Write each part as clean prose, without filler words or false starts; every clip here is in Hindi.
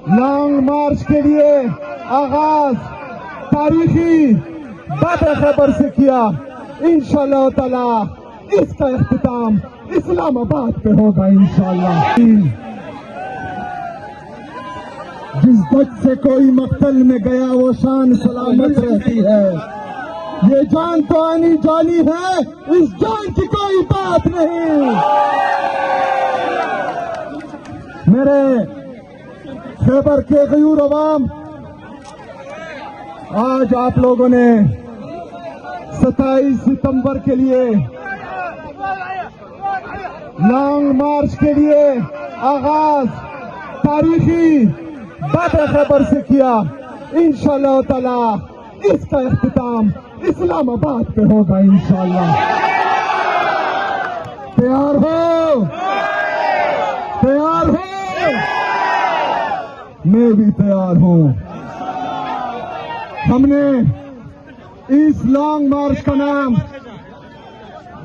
लॉन्ग मार्च के लिए आगाज तारीखी बादर खैबर से किया। इंशाअल्लाह ताला इसका इख्तिताम इस्लामाबाद पे होगा इंशाअल्लाह। जिस गज से कोई मक्तल में गया वो शान सलामत रहती है। ये जान तो आनी जानी है, इस जान की कोई बात नहीं। मेरे खैबर के गयूर अवाम, आज आप लोगों ने 27 सितंबर के लिए लॉन्ग मार्च के लिए आगाज तारीखी बादर खैबर से किया। इंशाअल्लाह ताला इसका इख्तिताम इस्लामाबाद पे होगा इंशाअल्लाह। तैयार हो? तैयार हो? मैं भी तैयार हूं। हमने इस लॉन्ग मार्च का नाम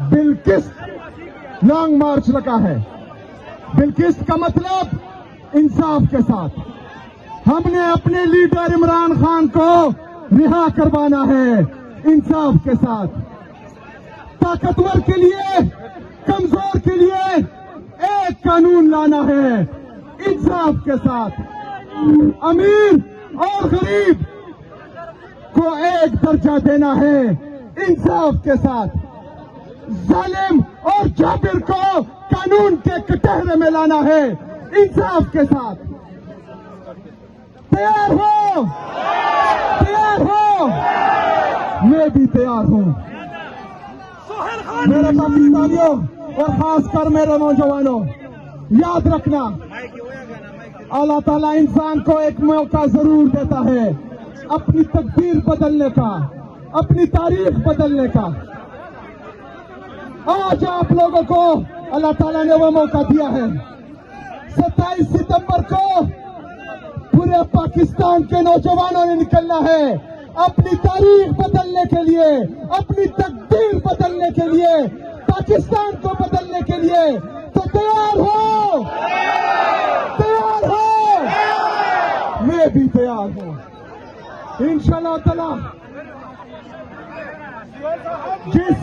बिल्किस्त लॉन्ग मार्च रखा है। बिल्किस्त का मतलब इंसाफ के साथ। हमने अपने लीडर इमरान खान को रिहा करवाना है इंसाफ के साथ। ताकतवर के लिए, कमजोर के लिए एक कानून लाना है इंसाफ के साथ। अमीर और गरीब को एक दर्जा देना है इंसाफ के साथ। जालिम और जाबिर को कानून के कटहरे में लाना है इंसाफ के साथ। तैयार हो? तैयार हो? मैं भी तैयार हूं। मेरे पाकिस्तानियों और खासकर मेरे नौजवानों, याद रखना, अल्लाह ताला इंसान को एक मौका जरूर देता है अपनी तकदीर बदलने का, अपनी तारीख बदलने का। आज आप लोगों को अल्लाह ताला ने वो मौका दिया है। 27 सितंबर को पूरे पाकिस्तान के नौजवानों ने निकलना है अपनी तारीख बदलने के लिए, अपनी तकदीर बदलने के लिए, पाकिस्तान को बदलने के लिए। तो तैयार हो? तैयार हो? मैं भी तैयार हूं इंशाअल्लाह ताला। जिस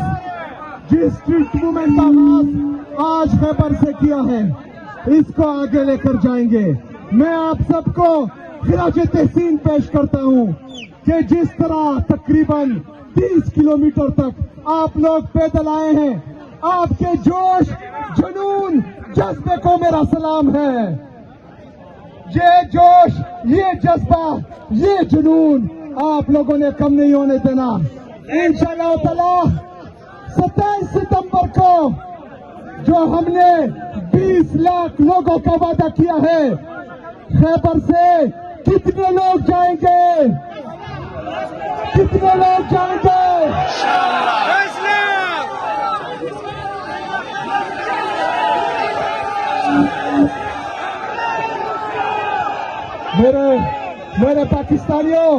स्ट्रीट मूवमेंट का आगाज आज खैबर से किया है, इसको आगे लेकर जाएंगे। मैं आप सबको खिराज तहसीन पेश करता हूं कि जिस तरह तकरीबन 30 किलोमीटर तक आप लोग पैदल आए हैं, आपके जोश, जुनून, जज्बे को मेरा सलाम है। ये जोश, ये जज्बा, ये जुनून आप लोगों ने कम नहीं होने देना इंशाअल्लाह ताला। 27 सितंबर को जो हमने 20 लाख लोगों का वादा किया है, खैबर से कितने लोग जाएंगे? कितने लोग जाएंगे? मेरे पाकिस्तानियों,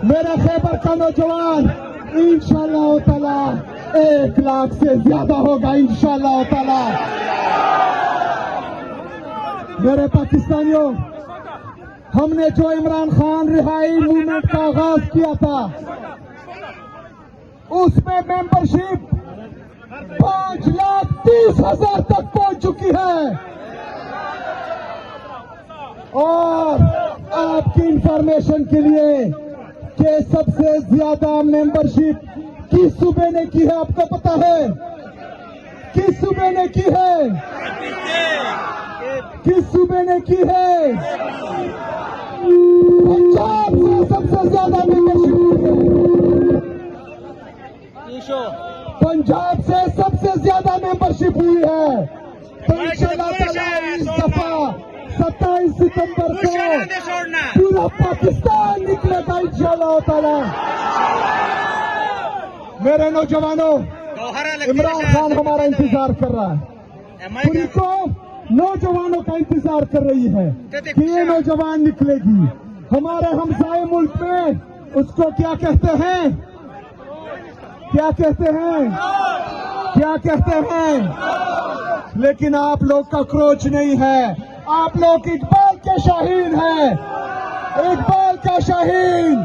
मेरे खैबर का नौजवान, इंशाअल्लाह ताला 1 लाख से ज्यादा होगा इंशाअल्लाह ताला। मेरे पाकिस्तानियों, हमने जो इमरान खान रिहाई मूवमेंट का आगाज किया था, उसमें मेंबरशिप 5,30,000 तक पहुंच चुकी है। और आपकी इंफॉर्मेशन के लिए कि सबसे ज्यादा मेंबरशिप किस सूबे ने की है, आपको पता है? किस सूबे ने की है? किस सूबे ने की है? पंजाब से सबसे ज्यादा मेंबरशिप हुई है। पंजाब से सबसे ज्यादा मेंबरशिप हुई है। तो इंशाअल्लाह ताला इस दफा 27 सितंबर को पूरा पाकिस्तान निकलेगा इंशाअल्लाह ताला। मेरे नौजवानों, इमरान खान हमारा इंतजार कर रहा है। पूरी कौम नौजवानों का इंतजार कर रही है कि ये नौजवान निकलेगी। हमारे हमसाए मुल्क में उसको क्या कहते हैं? क्या कहते हैं? क्या कहते हैं? लेकिन आप लोग का क्रोच नहीं है, आप लोग इकबाल के शाहीन है, इकबाल का शाहीन।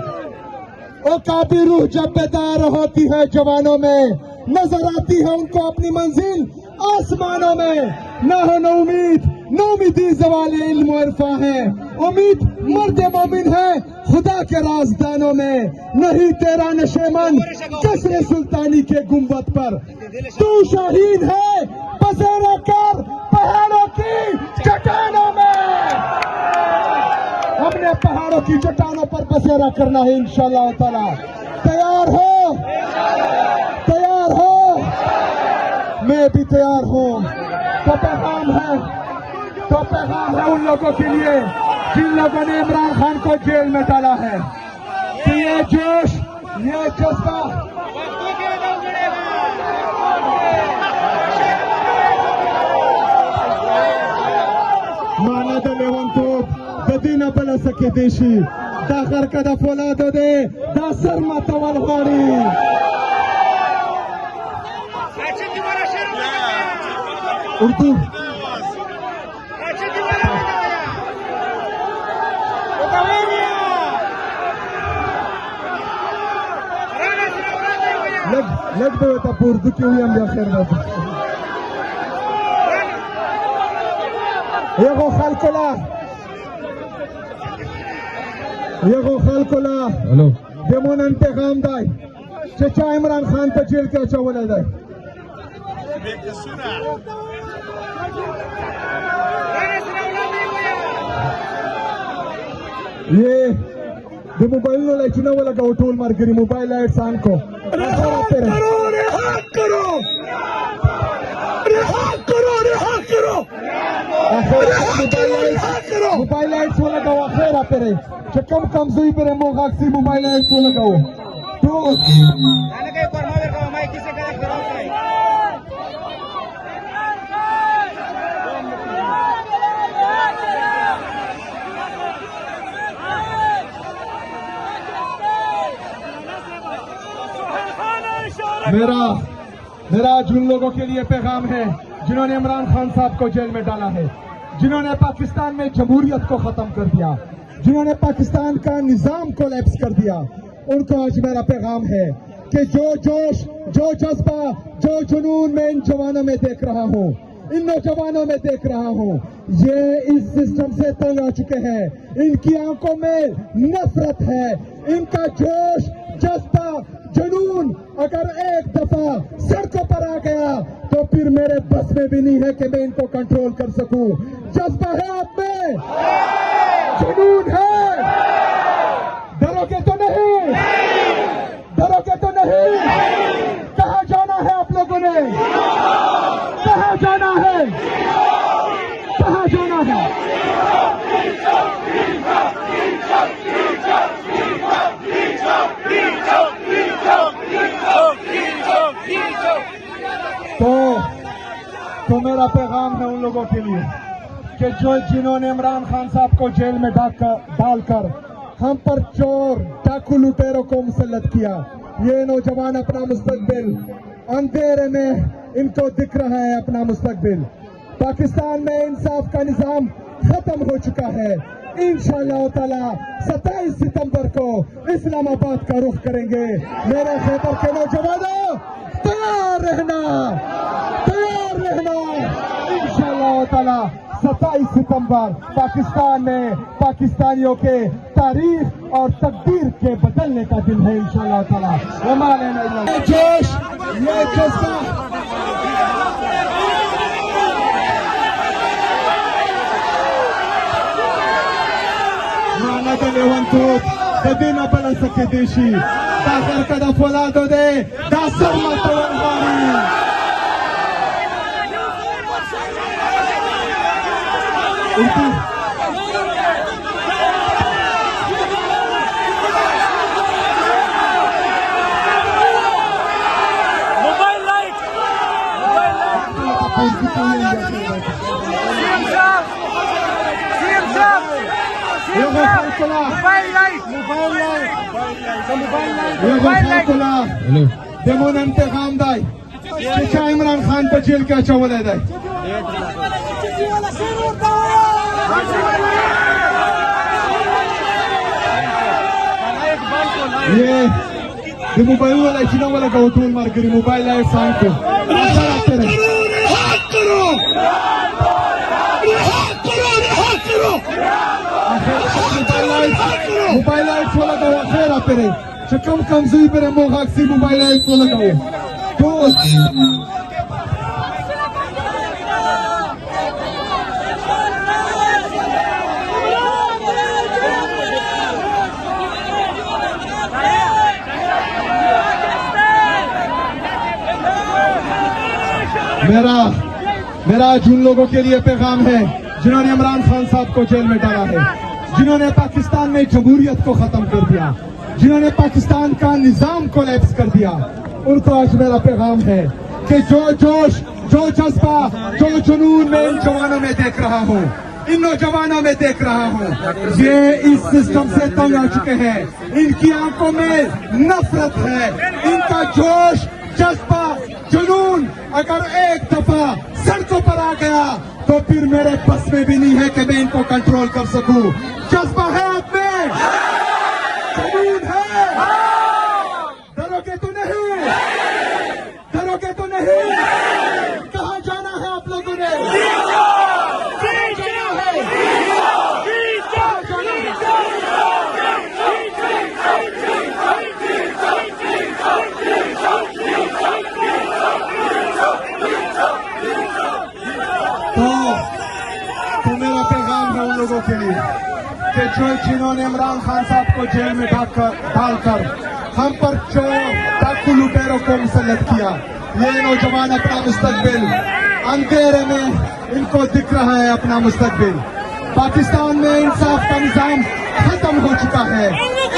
वो काबी रूह जब बेदार होती है जवानों में, नजर आती है उनको अपनी मंजिल आसमानों में। ना हो न उम्मीद, न उम्मीदी ज़वाल इल्म और इरफा है, उम्मीद मर्द मोमिन है खुदा के राजदानों में। नहीं तेरा नशेमन कसरे सुल्तानी के गुंबद पर, तू शाहीन है बसेरा कर पहाड़ों की चट्टानों में। हमने पहाड़ों की चट्टानों पर बसेरा करना है इंशाअल्लाह ताला। तैयार हो? तैयार हो? मैं भी तैयार हूँ। तो पैगाम है उन लोगों के लिए जिन लोगों ने इमरान खान को जेल में डाला है कि ये जोश, ये जज्बा माना दलेवंतोब ददीना बला सके देशी दाखर कदा फोलादो दे दासर मतवल होरी। उर्दू लग दो तब उर्दू क्यों ही हम खैर ये खालकोला हेलो देमोन इंतकाम दाई चचा इमरान खान तो जेल के चवल दाई ये दे मोबाइल नो लाइट ना वाला का टोल मार करी मोबाइल लाइट सान को रिहा करो मोबाइल लाइट्स वाला का आखिर आते रहे कम कम सुई पे मोगाक्सी मोबाइल लाइट्स वाला का तो मेरा जिन लोगों के लिए पैगाम है जिन्होंने इमरान खान साहब को जेल में डाला है, जिन्होंने पाकिस्तान में जमहूरियत को खत्म कर दिया, जिन्होंने पाकिस्तान का निजाम कोलैप्स कर दिया, उनको आज मेरा पैगाम है कि जो जोश, जो जज्बा, जो जुनून मैं इन जवानों में देख रहा हूँ, इन नौजवानों में देख रहा हूँ, ये इस सिस्टम से तंग आ चुके हैं। इनकी आंखों में नफरत है, इनका जोश, जज्बा, जुनून अगर एक दफा सड़कों पर आ गया तो फिर मेरे बस में भी नहीं है कि मैं इनको कंट्रोल कर सकूं। जज्बा है आप में, जुनून है, डरोगे तो नहीं, डरोगे तो नहीं। कहाँ जाना है आप लोगों ने, कहाँ जाना है, कहाँ जाना है? तो मेरा पैगाम है उन लोगों के लिए कि जो जिन्होंने इमरान खान साहब को जेल में डालकर हम पर चोर, डाकू, लुटेरों को मुसल्लत किया, ये नौजवान अपना मुस्तकबिल अंधेरे में इनको दिख रहा है अपना मुस्तकबिल। पाकिस्तान में इंसाफ का निजाम खत्म हो चुका है। इंशाअल्लाह ताला 27 सितंबर को इस्लामाबाद का रुख करेंगे। मेरे खैबर के नौजवानों तैयार रहना, तैयार रहना। इंशाअल्लाह ताला 27 सितंबर पाकिस्तान में पाकिस्तानियों के तारीख और तकदीर के बदलने का दिन है इंशाअल्लाह ताला। ये जोश, ये जज्बा Levantut, Dadina Bala Sakedeshi, Dasar Kada Folado de, Dasar Matawan Hari. Mobile light! देमोन इंतकाम दाई चचा इमरान खान पर जेल का चवल है दाई ये मोबाइल वाला इतना वाला गौतम मार करी मोबाइल लाइट साउंड को मोबाइल लाइट वाला गवा खैर आते रहे कम कमजोरी पर मोहाक से मोबाइल लाइट को लगाओ तो मेरा आज उन लोगों के लिए पैगाम है जिन्होंने इमरान खान साहब को जेल में डाला है, जिन्होंने पाकिस्तान में जमहूरियत को खत्म कर दिया, जिन्होंने पाकिस्तान का निजाम कोलैप्स कर दिया। उनको आज मेरा पैगाम है कि जो जोश, जो जज्बा, जो जुनून मैं इन जवानों में देख रहा हूँ, इन नौजवानों में देख रहा हूँ, ये इस सिस्टम से तंग आ चुके हैं। इनकी आंखों में नफरत है, इनका जोश, जज्बा, जुनून अगर एक दफा सड़कों पर आ गया तो फिर मेरे बस में भी नहीं है कि मैं इनको कंट्रोल कर सकूं। जज्बा है आप में, जुनून है, डरोगे तो नहीं, डरोगे तो नहीं। कहाँ जाना है आप लोगों ने? तो मेरा पैगाम है उन लोगों के लिए कि जो जिन्होंने इमरान खान साहब को जेल में डालकर हम पर जो डाकू लुटेरों को मुसल्लत किया, ये नौजवान अपना मुस्तकबिल अंधेरे में इनको दिख रहा है अपना मुस्तकबिल। पाकिस्तान में इंसाफ का निजाम खत्म हो चुका है।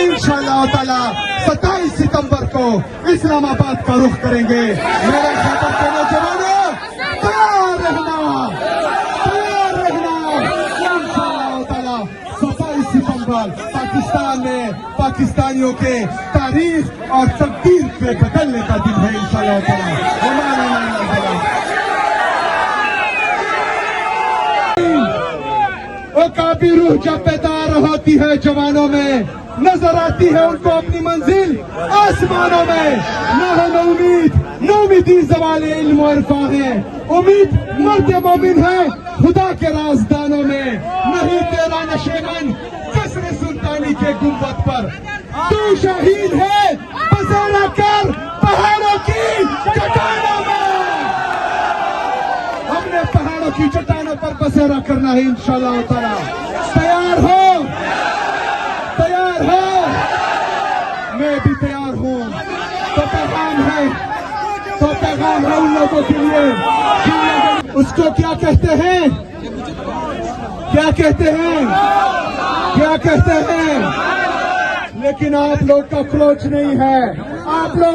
इंशाअल्लाह ताला 27 सितंबर को इस्लामाबाद का रुख करेंगे। मेरे खबर के नौजवानों तैयार रहना, तैयार रहना। इंशाअल्लाह ताला 27 सितंबर पाकिस्तान में पाकिस्तानियों के तारीख और तकदीर पे बदलने का दिन है। इंशाअल्लाह ताला वो काफी रूह जब बेदार होती है जवानों में, नजर आती है उनको अपनी मंजिल आसमानों में। न है न उम्मीद, न उम्मीदी ज़वाले इल्म और इरफान है, उम्मीद मर्द मोमिन है खुदा के राजदानों में। नहीं तेरा नशेमन कसर सुल्तानी के गुंबद पर, तू शहीद है बसेरा कर पहाड़ों की चट्टानों में। हमने पहाड़ों की चट्टानों पर बसेरा करना है इंशाअल्लाह ताला। तैयार हो, तैयार हो, मैं भी तैयार हूँ। तो पैगाम है, तो पैगाम है उन लोगों के लिए। उसको क्या कहते हैं, क्या कहते हैं, क्या कहते हैं, लेकिन आप लोग का क्रोच नहीं है, आप लोग